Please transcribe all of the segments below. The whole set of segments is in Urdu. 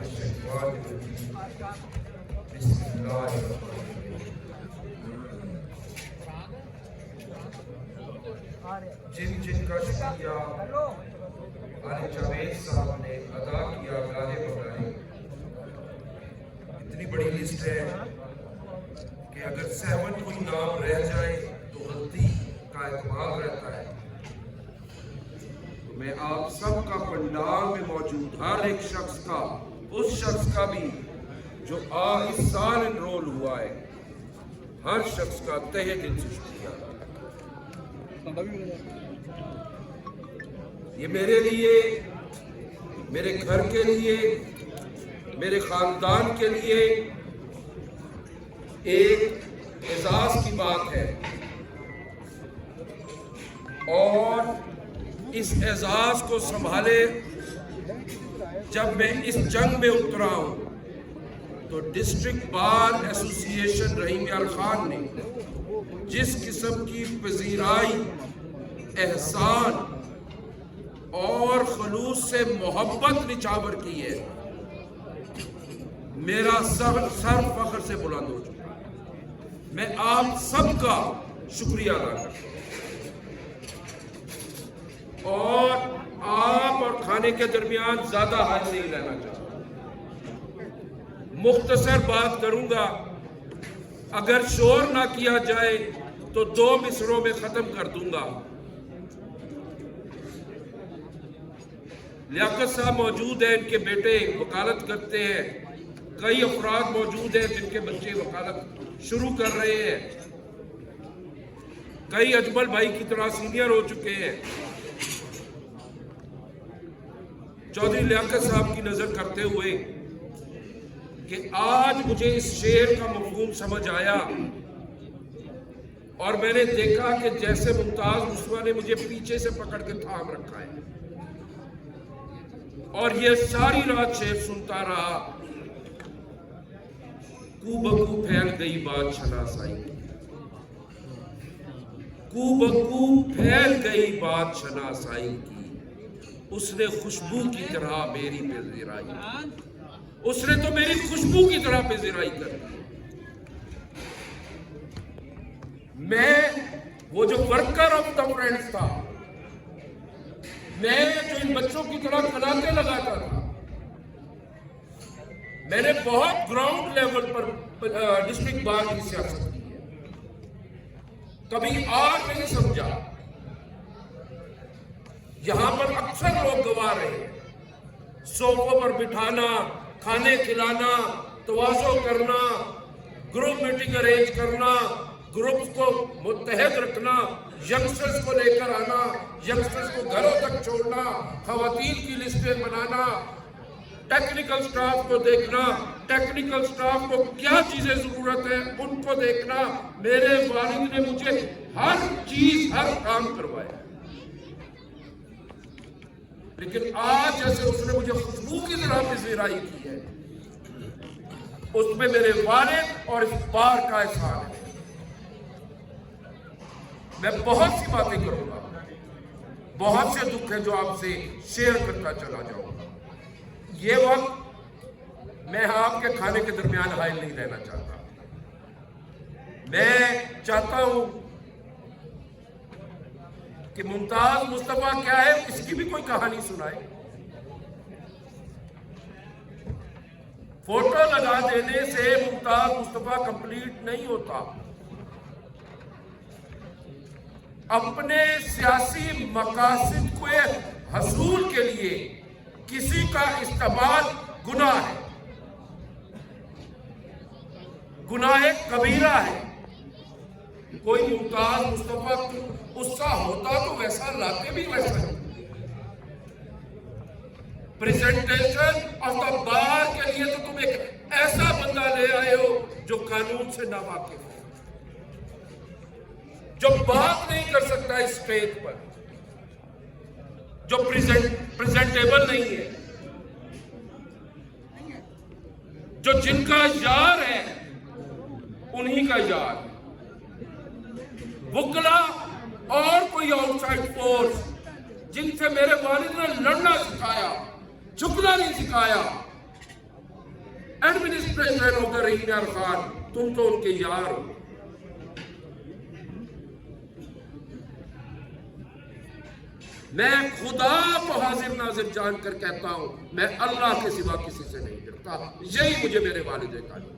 الشيطان الرجيم بسم الله الرحمن الرحيم جن کا شکریہ علی جاوید صاحب نے ادا کیا گانے بگائے، اتنی بڑی لسٹ ہے کہ اگر سہون کوئی نام رہ جائے تو غلطی کا احتمال رہتا ہے۔ میں آپ سب کا پنڈال میں موجود ہر ایک شخص کا، اس شخص کا بھی جو اس سال انرول ہوا ہے، ہر شخص کا تہہ دل سے شکریہ۔ یہ میرے لیے، میرے گھر کے لیے، میرے خاندان کے لیے ایک اعزاز کی بات ہے، اور اس اعزاز کو سنبھالے جب میں اس جنگ میں اترا ہوں تو ڈسٹرکٹ بار ایسوسی ایشن رحیم یار خان نے جس قسم کی پذیرائی، احسان اور خلوص سے محبت نچھاور کی ہے، میرا سر فخر سے بلند ہو چکا۔ میں آپ سب کا شکریہ ادا کرتا ہوں، اور آپ اور کھانے کے درمیان زیادہ حد نہیں لینا چاہتا، مختصر بات کروں گا۔ اگر شور نہ کیا جائے تو 2 مصروں میں ختم کر دوں گا۔ لیاقت صاحب موجود ہیں، ان کے بیٹے وکالت کرتے ہیں، کئی افراد موجود ہیں جن کے بچے وکالت شروع کر رہے ہیں، کئی اجمل بھائی کی طرح سینئر ہو چکے ہیں۔ چودھری لیاقت صاحب کی نظر کرتے ہوئے کہ آج مجھے اس شعر کا مفہوم سمجھ آیا، اور میں نے دیکھا کہ جیسے ممتاز مصطفیٰ نے مجھے پیچھے سے پکڑ کے تھام رکھا ہے، اور یہ ساری رات شعر سنتا رہا۔ کو بکو پھیل گئی بات شناسائی کی، کو بکو پھیل گئی بات شناسائی کی، اس نے خوشبو کی طرح میری پذیرائی، اس نے تو میری خوشبو کی طرح پذیرائی کر دی۔ میں وہ جو ورکر آف دا فرینڈز تھا، میں جو ان بچوں کی طرح کھلاتے لگاتا تھا، میں نے بہت گراؤنڈ لیول پر ڈسٹرکٹ بار کی سیاست کی ہے، کبھی آج نہیں سمجھا۔ یہاں پر اکثر لوگ گوا رہے ہیں، صوفوں پر بٹھانا، کھانے کھلانا، تواضع کرنا، گروپ میٹنگ ارینج کرنا، گروپس کو متحد رکھنا، ینگسٹرز کو لے کر آنا، ینگسٹرز کو گھروں تک چھوڑنا، خواتین کی لسٹیں بنانا، ٹیکنیکل سٹاف کو دیکھنا، ٹیکنیکل سٹاف کو کیا چیزیں ضرورت ہے ان کو دیکھنا۔ میرے والد نے مجھے ہر چیز، ہر کام کروایا، لیکن آج جیسے اس نے مجھے خوشبو کی طرح پذیرائی کی ہے، اس میں میرے والد اور اس بار کا احسان ہے۔ میں بہت سی باتیں کروں گا، بہت سے دکھ ہیں جو آپ سے شیئر کرتا چلا جاؤں گا۔ یہ وقت میں آپ کے کھانے کے درمیان حائل نہیں رہنا چاہتا، میں چاہتا ہوں کہ ممتاز مصطفیٰ کیا ہے اس کی بھی کوئی کہانی سنائے۔ فوٹو لگا دینے سے ممتاز مصطفیٰ کمپلیٹ نہیں ہوتا، اپنے سیاسی مقاصد کو حصول کے لیے کسی کا استعمال گناہ ہے، گناہ کبیرہ ہے۔ کوئی ممتاز مصطفیٰ غصہ ہوتا تو ویسا لاتے بھی ویسا ہے۔ پریزنٹیشن آف دا بار کے لیے تو تم ایک ایسا بندہ لے آئے ہو جو قانون سے ناواقف ہے، جو بات نہیں کر سکتا اس اسٹیج پر، جو پریزنٹیبل نہیں ہے، جو جن کا یار ہے انہی کا یار، وکلا اور کوئی آؤٹ سائڈ فورس جن سے میرے والد نے لڑنا سکھایا، جھکنا نہیں سکھایا، ایڈمنسٹریشن آف دا رینگر خان، تم تو ان کے یار ہو۔ میں خدا کو حاضر ناظر جان کر کہتا ہوں، میں اللہ کے سوا کسی سے نہیں ڈرتا، یہی مجھے میرے والد کا ہے۔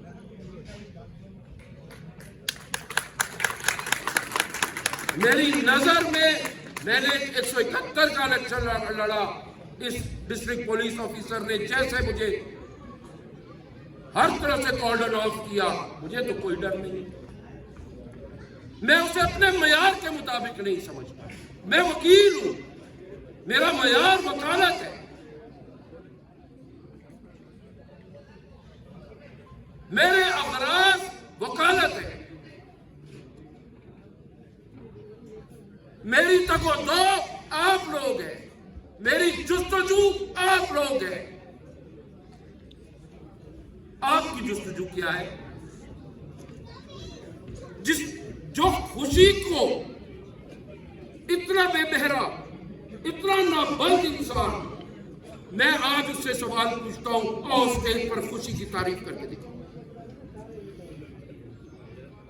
میری نظر میں نے 171 کا الیکشن لڑا، اس ڈسٹرکٹ پولیس آفیسر نے جیسے مجھے ہر طرح سے کارڈن آف کیا، مجھے تو کوئی ڈر نہیں، میں اسے اپنے معیار کے مطابق نہیں سمجھتا۔ میں وکیل ہوں، میرا معیار وکالت ہے، میرے اغراض وکالت ہے، میری تگ و دو آپ لوگ ہیں، میری جستجو آپ لوگ ہیں۔ آپ کی جستجو کیا ہے؟ جو خوشی کو اتنا بے بہرا، اتنا نابلد انسان، میں آج اس سے سوال پوچھتا ہوں، اور اسٹیج پر خوشی کی تعریف کر کے دکھاؤ،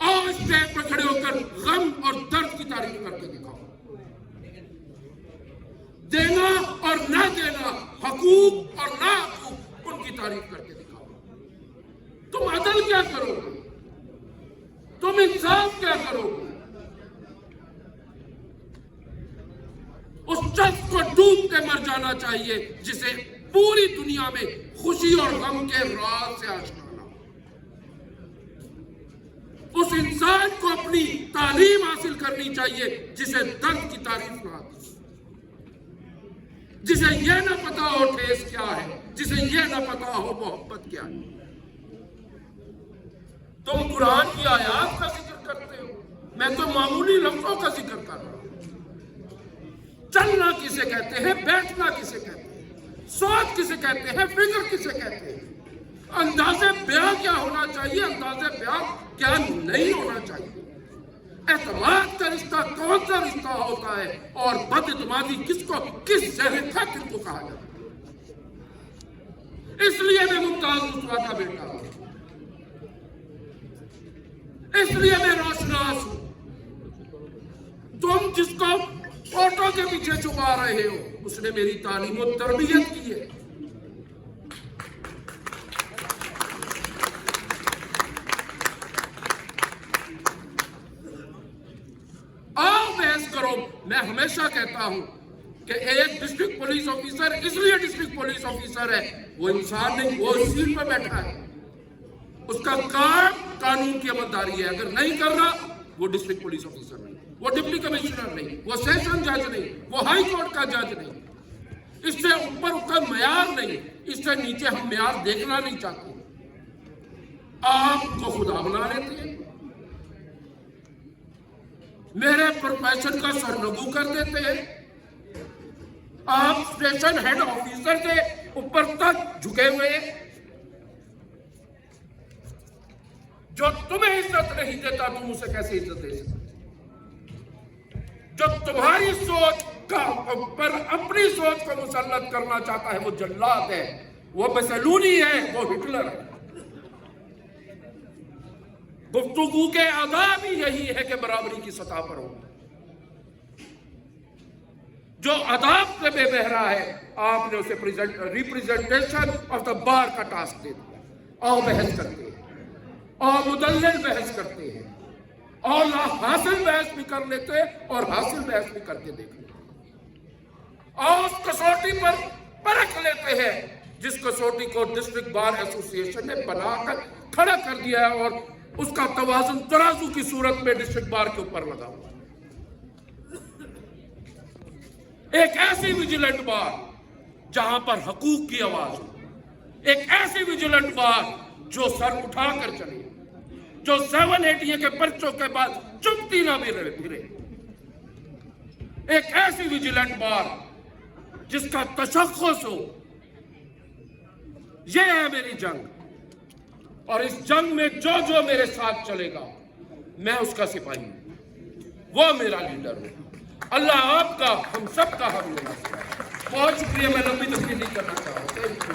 اور اسٹیج پر کھڑے ہو کر غم اور درد کی تعریف کر کے دکھاؤ، دینا اور نہ دینا، حقوق اور نہ حقوق، ان کی تعریف کر کے دکھاؤ۔ تم عدل کیا کرو گے؟ تم انصاف کیا کرو گے؟ اس شخص کو ڈوب کے مر جانا چاہیے جسے پوری دنیا میں خوشی اور غم کے راز سے آشنا نہ ہو۔ اس انسان کو اپنی تعلیم حاصل کرنی چاہیے جسے درد کی تعریف نہ آتی، جسے یہ نہ پتا ہو ٹھیس کیا ہے، جسے یہ نہ پتا ہو محبت کیا ہے۔ تم قرآن کی آیات کا ذکر کرتے ہو، میں تو معمولی لفظوں کا ذکر کر رہا ہوں۔ چلنا کسے کہتے ہیں، بیٹھنا کسے کہتے ہیں، سوچ کسے کہتے ہیں، فکر کسے کہتے ہیں، انداز بیاں کیا ہونا چاہیے، انداز بیاں کیا نہیں ہونا چاہیے، اعتماد کا رشتہ کون سا رشتہ ہوتا ہے، اور بد اعتمادی کس کو، کس ذہن کا کن کو کہا جاتا ہے۔ اس لیے میں ممتاز رسوا کا بیٹا ہوں، اس لیے میں روشناس ہوں۔ تم جس کو فوٹو کے پیچھے چھپا رہے ہو، اس نے میری تعلیم و تربیت کی ہے۔ آؤ بحث کرو۔ میں ہمیشہ کہتا ہوں کہ ایک ڈسٹرکٹ پولیس آفیسر اس لیے ڈسٹرکٹ پولیس آفیسر ہے، وہ انسان نہیں، وہ سیٹ پہ بیٹھا ہے، اس کا کام قانون کی عملداری ہے۔ اگر نہیں کر رہا، وہ ڈسٹرکٹ پولیس آفیسر نہیں، وہ ڈپٹی کمشنر نہیں، وہ سیشن جج نہیں، وہ ہائی کورٹ کا جج نہیں۔ اس سے اوپر اس کا معیار نہیں، اس سے نیچے ہم معیار دیکھنا نہیں چاہتے۔ آپ کو خدا بنا لیتے ہیں، میرے پروفیشن کا سرنگو کر دیتے ہیں۔ آپ اسٹیشن ہیڈ آفیسر سے اوپر تک جھکے ہوئے ہیں۔ جو تمہیں عزت نہیں دیتا، تم اسے کیسے عزت دے سکتے؟ جو تمہاری سوچ کا پر اپنی سوچ کو مسلط کرنا چاہتا ہے، وہ جلاد ہے، وہ مسلونی ہے، وہ ہٹلر ہے۔ گفتگو کے آداب ہی یہی ہے کہ برابری کی سطح پر ہو۔ جو آداب سے بے بہرا ہے، آپ نے اسے ریپریزنٹیشن آف دا بار کا ٹاسک دے دیا۔ آؤ بحث کرتے ہیں، اور مدلل بحث کرتے ہیں، اور حاصل بحث بھی کر لیتے ہیں، اور حاصل بحث بھی کر کے دیکھ لیتے ہیں، اور اس کسوٹی پر پرکھ لیتے ہیں جس کسوٹی کو ڈسٹرکٹ بار ایسوسی ایشن نے بنا کر کھڑا کر دیا ہے، اور اس کا توازن ترازو کی صورت میں ڈسٹرکٹ بار کے اوپر لگا ہوا ہے۔ ایک ایسی ویجیلنٹ بار جہاں پر حقوق کی آواز ہو، ایک ایسی ویجیلنٹ بار جو سر اٹھا کر چلے، جو 780 کے پرچوں کے بعد چپتی نہ بھی پھرے، ایک ایسی ویجیلنٹ بار جس کا تشخص ہو، یہ ہے میری جنگ، اور اس جنگ میں جو میرے ساتھ چلے گا، میں اس کا سپاہی ہوں، وہ میرا لیڈر ہے۔ اللہ آپ کا، ہم سب کا حق لینا۔ بہت شکریہ، میں لمبی تقریر نہیں کرنا چاہتا ہوں۔